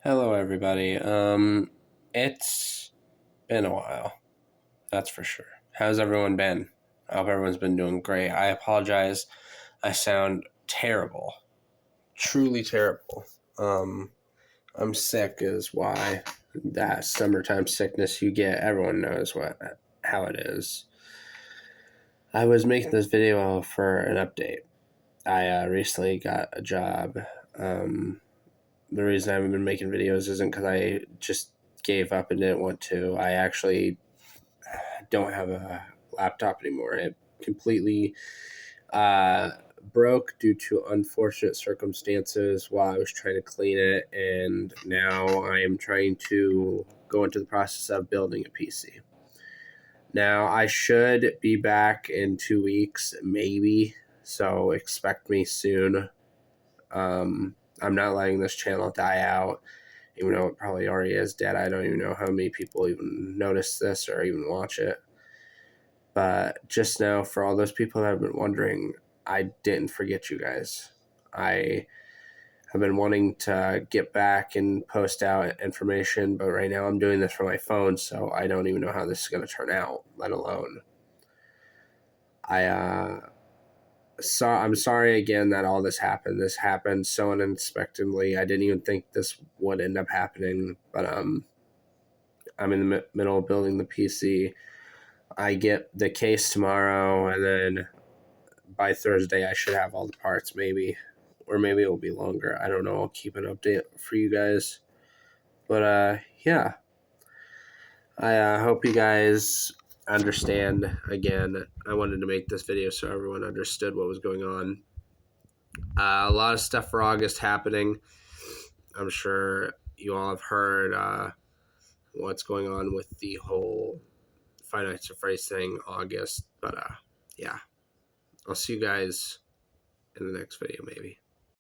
Hello, everybody. It's been a while, that's for sure. How's everyone been? I hope everyone's been doing great. I apologize. I sound terrible, truly terrible. Um, I'm sick, is why that summertime sickness you get. Everyone knows how it is. I was making this video for an update. I recently got a job. Um, the reason I haven't been making videos isn't because I just gave up and didn't want to. I actually don't have a laptop anymore. It completely uh, broke due to unfortunate circumstances while I was trying to clean it, and now I am trying to go into the process of building a PC. Now, I should be back in 2 weeks, maybe, so expect me soon. I'm not letting this channel die out, even though it probably already is dead. I don't even know how many people even notice this or even watch it. But just know, for all those people that have been wondering, I didn't forget you guys. I have been wanting to get back and post out information, but right now I'm doing this from my phone, so I don't even know how this is going to turn out, let alone. I'm sorry again that all this happened. This happened so unexpectedly. I didn't even think this would end up happening, but I'm in the middle of building the PC. I get the case tomorrow, and then by Thursday I should have all the parts, maybe, or maybe it will be longer. I don't know. I'll keep an update for you guys. But yeah, I hope you guys understand. Again, I wanted to make this video so everyone understood what was going on. A lot of stuff for August happening. I'm sure you all have heard what's going on with the whole Five Nights at Freddy's thing August. But yeah, I'll see you guys in the next video, maybe.